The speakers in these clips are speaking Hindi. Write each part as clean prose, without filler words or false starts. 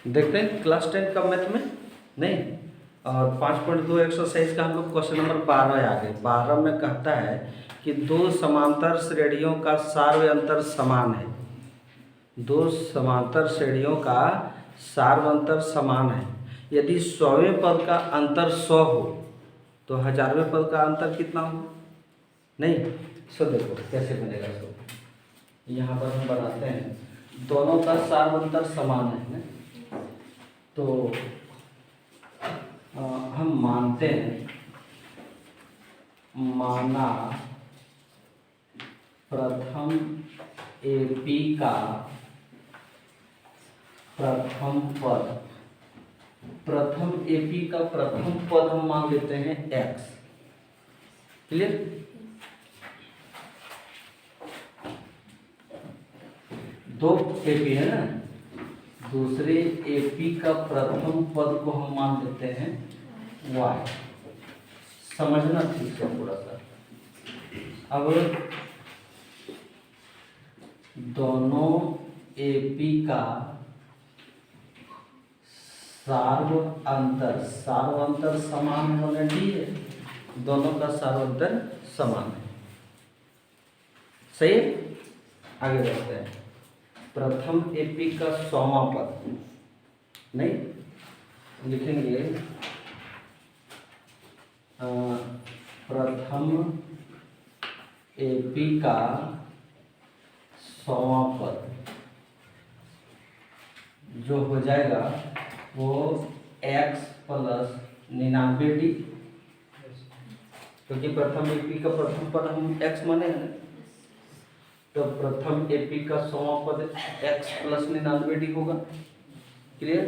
देखते हैं क्लास 10 का मैथ में नहीं। और 5.2 एक्सरसाइज का हम लोग क्वेश्चन नंबर 12 आ गए। 12 में कहता है कि दो समांतर श्रेणियों का सार्व अंतर समान है। दो समांतर श्रेणियों का सार्व अंतर समान है। यदि 100वें पद का अंतर 100 हो तो 1000वें पद का अंतर कितना हो? नहीं, सो देखो कैसे बनेगा। सो यहाँ पर हम बनाते हैं दोनों का सार्व अंतर समान है तो हम मानते हैं, माना प्रथम एपी का प्रथम पद, प्रथम एपी का प्रथम पद हम मान लेते हैं x। क्लियर? दो एपी है ना, दूसरे एपी का प्रथम पद को हम मान लेते हैं y। समझना ठीक से थोड़ा सा। अब दोनों एपी का सार्व अंतर समान होने चाहिए। दोनों का सार्व अंतर समान है। सही? आगे बढ़ते हैं। प्रथम एपी का 100वां पद नहीं लिखेंगे, प्रथम एपी का 100वां पद जो हो जाएगा वो x प्लस 99d, क्योंकि प्रथम एपी का प्रथम पद हम x माने हैं तो प्रथम एपी का 100वां पद x प्लस 99d होगा। क्लियर?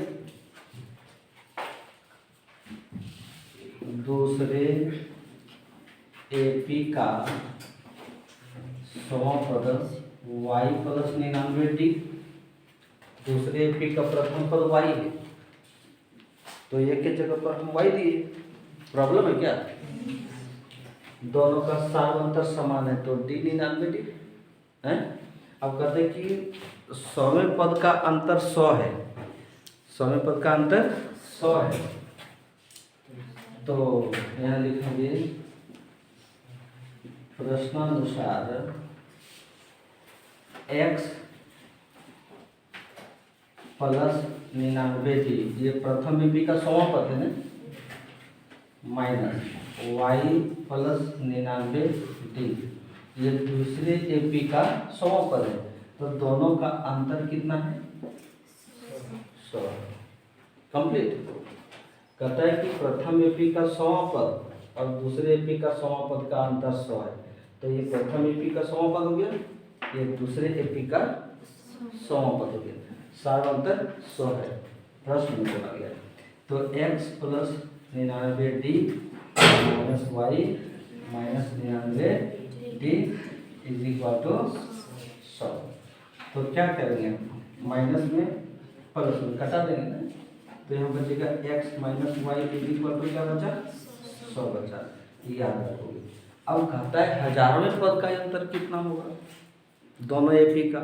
दूसरे एपी का 100वां पद y प्लस 99d। दूसरे एपी का प्रथम पद y है तो एक के जगह पर हम y दिए। प्रॉब्लम है क्या? दोनों का सार्व अंतर समान है तो d 99d है। अब कहते हैं कि 100वें पद का अंतर 100 है। 100वें पद का अंतर 100 है तो यहाँ लिखेंगे प्रश्नानुसार x प्लस 99d, ये प्रथम एपी का 100वां पद है ना, माइनस y प्लस 99d, ये दूसरे एपी का 100वां पद है तो दोनों का अंतर कितना है? 100। कंप्लीट। कहता है कि प्रथम एपी का 100वां पद और दूसरे एपी का 100वां पद का अंतर 100 है तो ये प्रथम एपी का 100वां पद हो गया, ये दूसरे एपी का 100वां पद हो गया। सार्व अंतर 100 है। प्रश्न में बोला गया तो x plus 99d minus y minus 99d is equal to 100। तो क्या करेंगे? माइनस में प्लस में कटा देंगे ना, तो यहाँ बचेगा x minus y is equal to क्या बचा? 100 बचा। याद रखोगे। अब कहता है 1000वें पद का अंतर कितना होगा दोनों एपी का।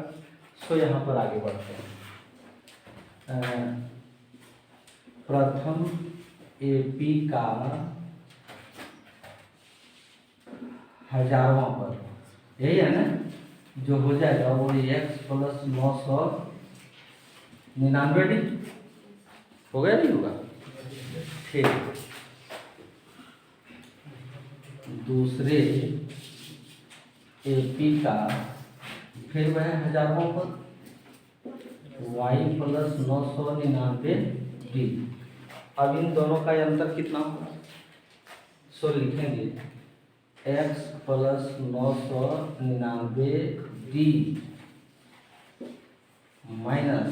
सो यहाँ पर आगे बढ़ते हैं। प्रथम एपी का 1000वां पद यही है ना, जो हो जाएगा वो x प्लस 999d हो गया, नहीं होगा? ठीक। दूसरे एपी का फिर वह 1000वां पद y प्लस 999d। अब इन दोनों का अंतर कितना होगा? सो लिखेंगे x plus 999d minus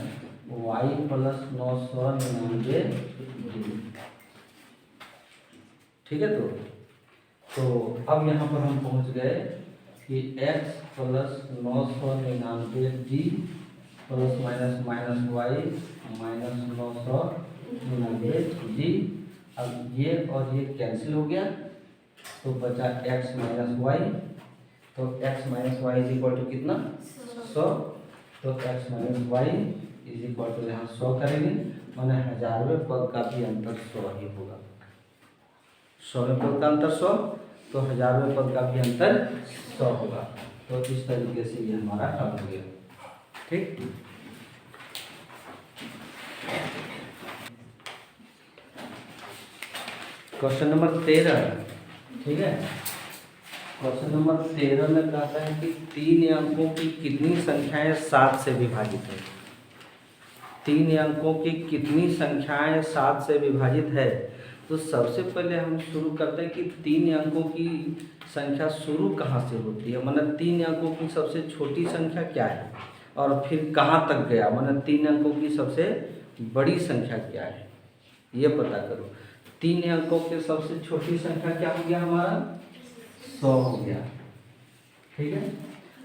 y plus 999d। ठीक है? तो अब यहाँ पर हम पहुँच गए कि x plus 999d plus minus minus y minus 999d। अब ये और ये कैंसिल हो गया तो बचा x माइनस वाई। तो x minus y is equal to कितना? 100। तो x minus y is equal to यहाँ 100 करेंगे, माने 1000वें पद का भी अंतर 100 ही होगा। 100वें पद का अंतर 100, तो 1000वें पद का भी अंतर 100 होगा। तो इस तरीके से ये हमारा हल हो गया। ठीक, क्वेश्चन नंबर 13। ठीक है, क्वेश्चन नंबर 13 में कहता है कि 3 अंकों की कितनी संख्याएं 7 से विभाजित है। 3 अंकों की कितनी संख्याएं 7 से विभाजित है। तो सबसे पहले हम शुरू करते हैं कि 3 अंकों की संख्या शुरू कहाँ से होती है, मतलब 3 अंकों की सबसे छोटी संख्या क्या है और फिर कहाँ तक गया, मतलब 3 अंकों की सबसे बड़ी संख्या क्या है, ये पता करो। 3 अंकों की सबसे छोटी संख्या क्या हो गया हमारा, 100 हो गया। ठीक है,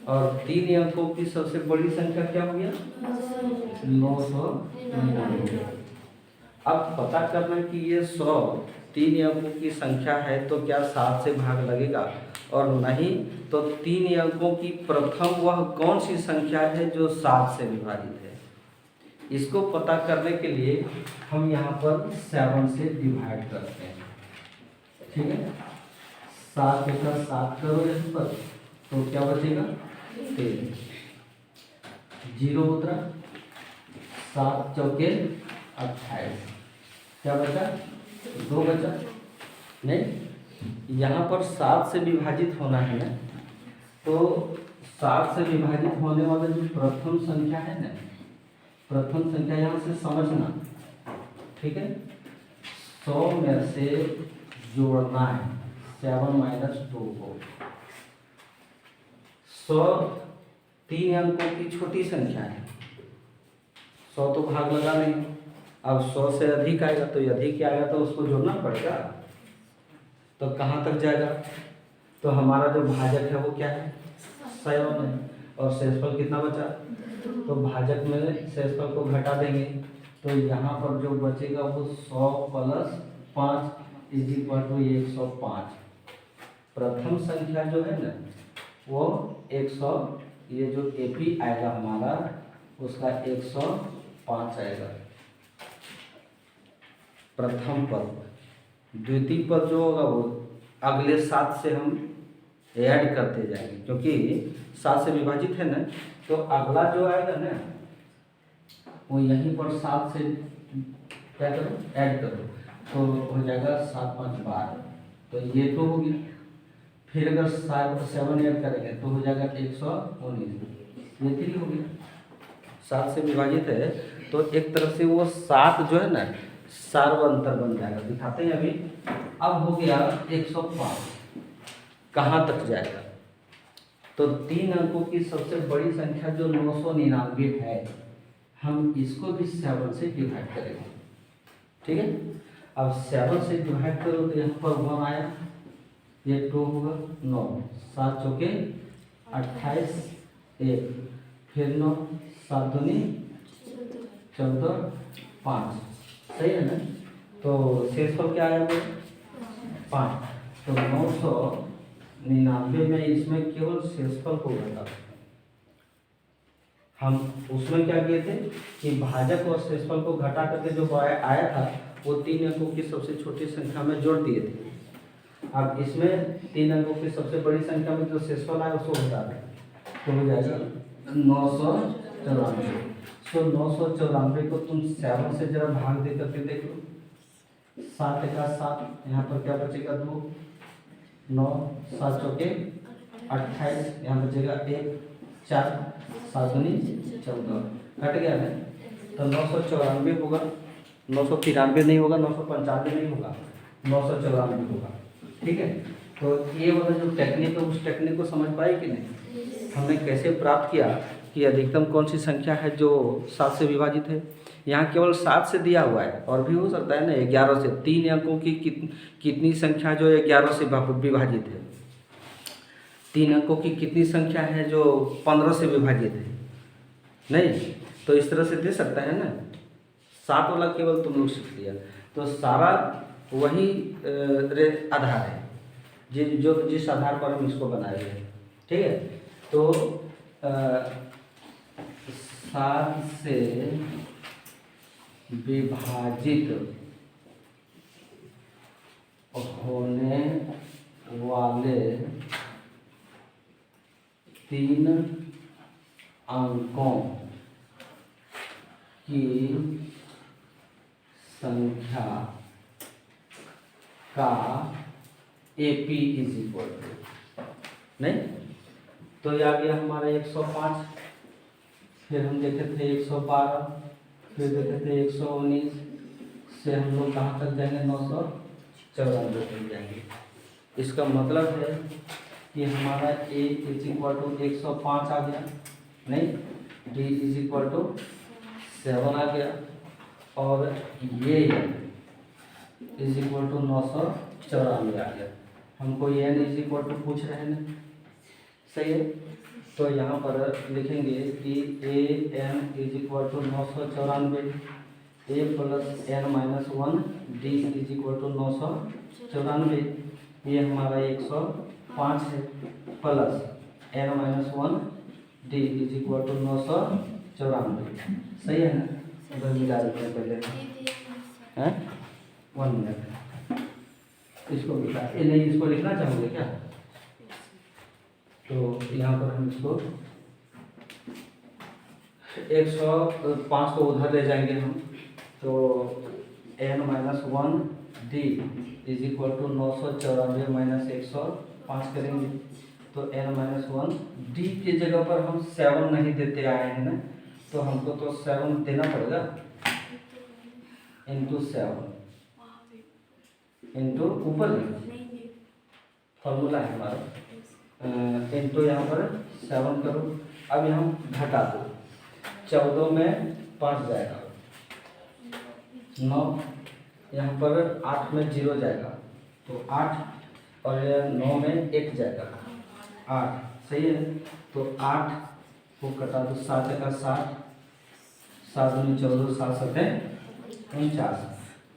और 3 अंकों की सबसे बड़ी संख्या क्या हो गया, 999। अब पता करना कि ये 100 3 अंकों की संख्या है तो क्या 7 से भाग लगेगा, और नहीं तो 3 अंकों की प्रथम वह कौन सी संख्या है जो 7 से विभाजित है। इसको पता करने के लिए हम यहाँ पर 7 से डिवाइड करते हैं। ठीक है, 7 का 7 करो यहाँ पर, तो क्या बचेगा 3, 0 उतरा, 7 चौके 28, क्या बचा 2 बचा। नहीं, यहाँ पर 7 से विभाजित होना है ना, तो 7 से विभाजित होने वाला जो प्रथम संख्या है ना, प्रथम संख्या यहाँ से समझना। ठीक है, 100 में से जोड़ना है 7 माइनस 2 को। 100 3 अंकों की छोटी संख्या है, 100 तो भाग लगा नहीं। अब 100 से अधिक आएगा तो अधिक आएगा तो उसको जोड़ना पड़ेगा, तो कहाँ तक जाएगा। तो हमारा जो भाजक है वो क्या है, 7 है, और शेषफल कितना बचा, तो भाजक में शेषफल को घटा देंगे, तो यहाँ पर जो बचेगा वो 100 प्लस 5 इज इक्वल टू 105। प्रथम संख्या जो है ना वो 100, ये जो एपी आएगा हमारा उसका 105 आएगा प्रथम पद। द्वितीय पद जो होगा वो अगले 7 से हम ऐड करते जाएंगे, क्योंकि 7 से विभाजित है ना, तो अगला जो आएगा ना वो यहीं पर 7 से क्या करो, ऐड करो, तो हो जाएगा 7 5 12, तो ये तो हो गया। फिर अगर 7 ऐड करेंगे तो हो जाएगा 119, ये 3 हो गया। 7 से विभाजित है तो एक तरफ से वो 7 जो है ना सार्वंतर बन जाएगा, दिखाते हैं अभी। अब हो गया 105, कहाँ तक जाएगा, तो 3 अंकों की सबसे बड़ी संख्या जो 999 है, हम इसको भी 7 से डिवाइड करेंगे। ठीक है, अब 7 से डिवाइड करो तो यहाँ पर 1 आया, ये 2 होगा, 9 7 चौके 28, 1 फिर 9 7 दूनी 14 5, सही है ना। तो शेषफल क्या आया वो 5, तो 999 में इसमें केवल शेषफल को घटा। हम उसमें क्या किए थे कि भाजक और शेषफल को घटा करके जो आया था वो 3 अंकों की सबसे छोटी संख्या में जोड़ दिए थे। अब इसमें 3 अंकों की सबसे बड़ी संख्या में जो शेषफल आया उसको घटा दें, तो हो जाएगा 994। तो 994 को तुम 7 से जरा भाग दे करके देख लो, 7 का 7, यहाँ पर क्या बचेगा 2, 9 7 चौके 28, यहाँ बचेगा 1 4 7 दूनी 14, कट गया है। तो 994 होगा, 993 नहीं होगा, 995 नहीं होगा, 994 होगा। ठीक है, तो ये वाला जो टेक्निक है उस टेक्निक को समझ पाए कि नहीं, हमने कैसे प्राप्त किया कि अधिकतम कौन सी संख्या है जो 7 से विभाजित है। यहाँ केवल 7 से दिया हुआ है, और भी हो सकता है ना 11 से। 3 अंकों की कितनी संख्या जो 11 से विभाजित है, 3 अंकों की कितनी संख्या है जो 15 से विभाजित है, नहीं तो इस तरह से दे सकता है ना। 7 वाला केवल तुम लोग सीख लिया, तो सारा वही आधार है जिस आधार पर हम इसको बनाए हैं। ठीक है, तो 7 से विभाजित होने वाले 3 अंकों की संख्या का AP इज इक्वल टू, नहीं तो ये आ गया हमारा 105, फिर हम देखे थे 112, फिर देखे थे 119, से हम लोग कहाँ तक जाएंगे 994 तक जाएंगे। इसका मतलब है कि हमारा A इज इक्वल टू 105 आ गया, नहीं D इज इक्वल टू 7 आ गया, और ये इज इक्वल टू 994 आ गया। हमको n इज इक्वल टू पूछ रहे हैं ना, सही है। तो यहाँ पर लिखेंगे कि an is equal to 994, a plus n minus 1 d is equal to 994, ये हमारा 105 है, plus n minus 1 d is equal to 994, सही है ना। इधर मिला देते हैं पहले, हैं 1 मिनट, इसको मिला नहीं, इसको लिखना चाहोगे क्या? तो यहाँ पर हम इसको 105 को उधर ले जाएंगे हम, तो n minus 1 d is equal to 994 minus 105 करेंगे, तो n माइनस 1 d की जगह पर हम 7 नहीं देते आए हैं ना, तो हमको तो 7 देना पड़ेगा, इंटू 7 इंटू ऊपर फॉर्मूला है हमारा, इंटू यहाँ पर 7 करो। अब यहाँ घटा दो, 14 में 5 जाएगा, 9 यहाँ पर 8 में 0 जाएगा, तो 8, और 9 में 1 जाएगा, 8, सही है। तो 8 को कटा दो, 7 का 60, 7 में 14, 7 7 49,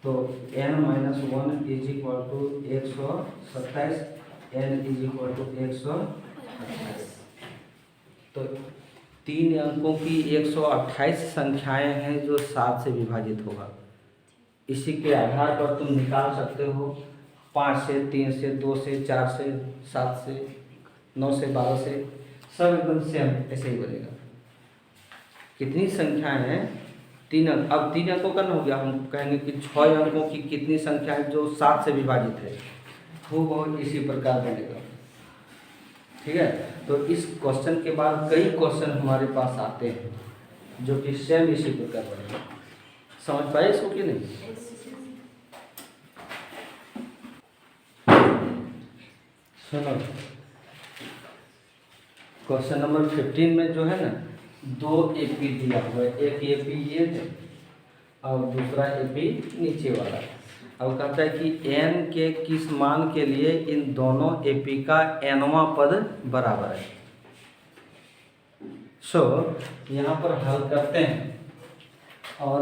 तो n minus 1 is equal to 127, n is equal to 128। तो 3 अंकों की 128 संख्याएं हैं जो 7 से विभाजित होगा। इसी के आधार पर तुम निकाल सकते हो 5 से, 3 से, 2 से, 4 से, 7 से, 9 से, 12 से, सब एकदम सेम ऐसे ही बनेगा। कितनी संख्याएं हैं? 3 अंक। अब 3 अंकों का न हो गया, हम कहेंगे कि 6 अंकों की कितनी संख्याएं जो 7 से विभाजित है, वो बहुत इसी प्रकार बनेगा। ठीक है, तो इस क्वेश्चन के बाद कई क्वेश्चन हमारे पास आते हैं जो कि सेम इसी प्रकार बनेगा। समझ पाए इसको कि नहीं? सुनो, क्वेश्चन नंबर 15 में जो है ना, 2 AP दिया हुआ है, एक AP ये है और दूसरा AP नीचे वाला। अब कहता है कि n के किस मान के लिए इन दोनों AP का nवां पद बराबर है। सो यहाँ पर हल करते हैं और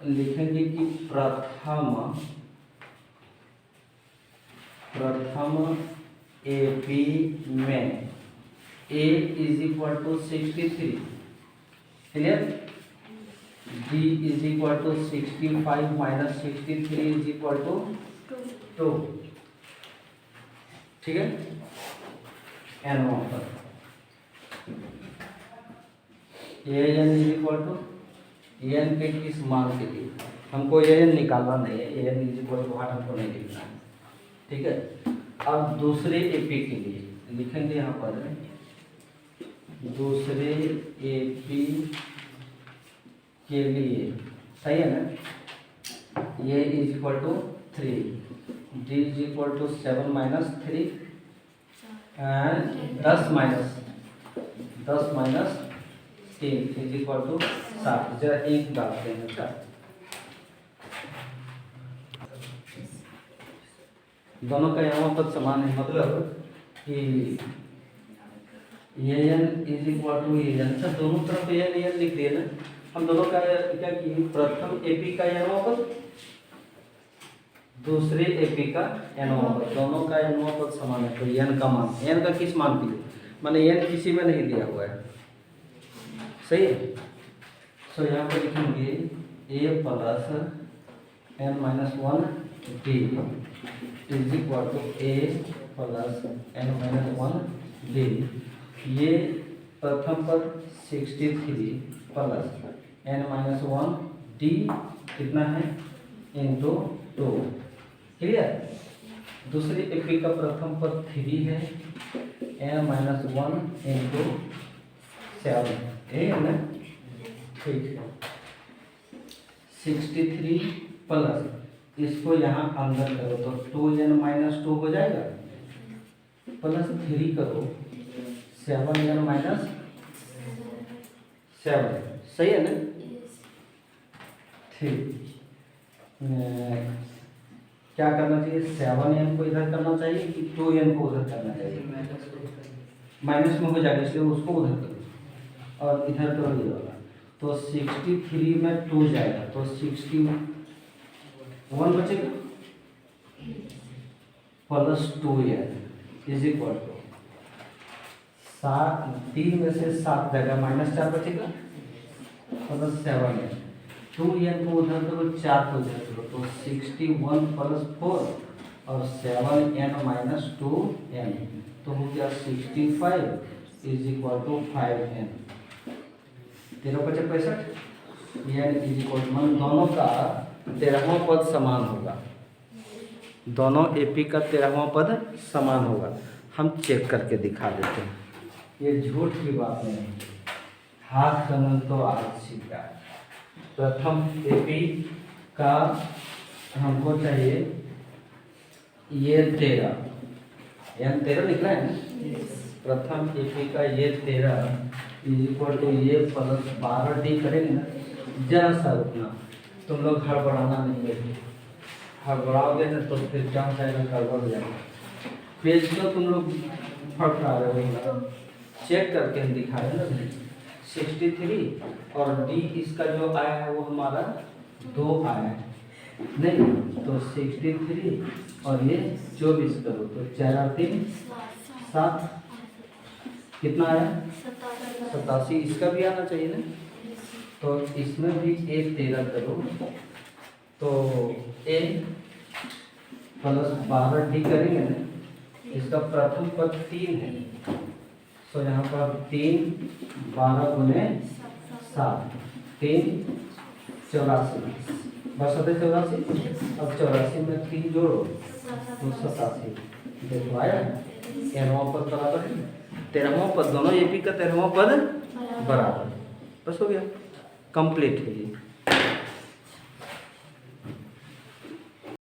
लिखेंगे कि प्रथम AP में A is equal to 63, clear, D is equal to 65 minus 63 is equal to 2, ठीक है, n वहाँ पर an is equal to an के किस मान के लिए, हमको an निकालना नहीं है, an इज इक्वल टू हार्ट हमको नहीं लिखना है, ठीक है। अब दूसरे AP के लिए लिखेंगे यहाँ पर, दूसरे AP के लिए, सही है ना, ये is equal to 3, D is equal to 7 minus 3 and 10 minus 3 is equal to 7। जरा एक डालते हैं, क्या दोनों का यहाँ तक समान है, मतलब कि an is equal to an, अच्छा दोनों तरफ an लिख दिए ना। हम दोनों का क्या किए, प्रथम AP का nवां पद, दूसरे AP का nवां पद, दोनों का nवां पद समान है, तो n का मान, n का किस मान के लिए, माने n किसी में नहीं दिया हुआ है, सही है, सो यहाँ पर लिखेंगे A plus N minus one D is equal to A plus N minus one D. ये प्रथम पद 63 plus N minus one D कितना है इंटू 2। क्लियर। दूसरी एपी का प्रथम पद 3 है, एन माइनस वन इंटू 7 है ना। ठीक है। 63 प्लस इसको यहाँ अंदर करो तो 2n माइनस 2 हो जाएगा, प्लस 3 करो 7n माइनस 7। सही है ना। ठीक। क्या करना चाहिए, 7n को इधर करना चाहिए कि 2n को उधर करना चाहिए। माइनस में हो जाएगा इसलिए उसको उधर करो और इधर करो ये वाला। तो 63 में 2 जाएगा तो 61 बचेगा plus 2n is equal to 3 में से 7 जाएगा माइनस 4 बचेगा प्लस 7n। 2n को उधर करो 4 को उधर करो तो 61 प्लस 4 और 7n माइनस 2n तो हो गया 65 is equal to 5n। 13×5 n is equal to दोनों का 13वां पद समान होगा। दोनों एपी का 13वां पद समान होगा। हम चेक करके दिखा देते हैं, ये झूठ की बात नहीं है। हाथ खनन तो आज सीखा। प्रथम एपी का हमको चाहिए ये 13 n 13 निकला है ना। प्रथम एपी का ये 13 इज इक्वल टू ये प्लस 12 डी करेंगे ना। जरा सा रुकना, तुम लोग हड़बड़ाना नहीं है। हड़बड़ाओगे ना तो फिर क्या हो जाएगा, गड़बड़ हो जाएगा। पेज को तुम लोग फटका रहे हो, चेक करके हम दिखा रहे हैं ना। 63 और डी इसका जो आया है वो हमारा 2 आया है नहीं, तो 63 और ये 24 करो तो 4 और 3 7 कितना आया 87। इसका भी आना चाहिए ना। तो इसमें भी एक 13 करो तो ए प्लस 12 डी करेंगे ना। इसका प्रथम पद 3 है तो यहाँ पर 3 12 गुने 7 3 84 बस होते 84। अब 84 में 3 जोड़ो तो 87। देखो आया 13वां पद बराबर है 13वां पद। दोनों एपी का 13वां पद बराबर। बस हो गया, कंप्लीट है ये।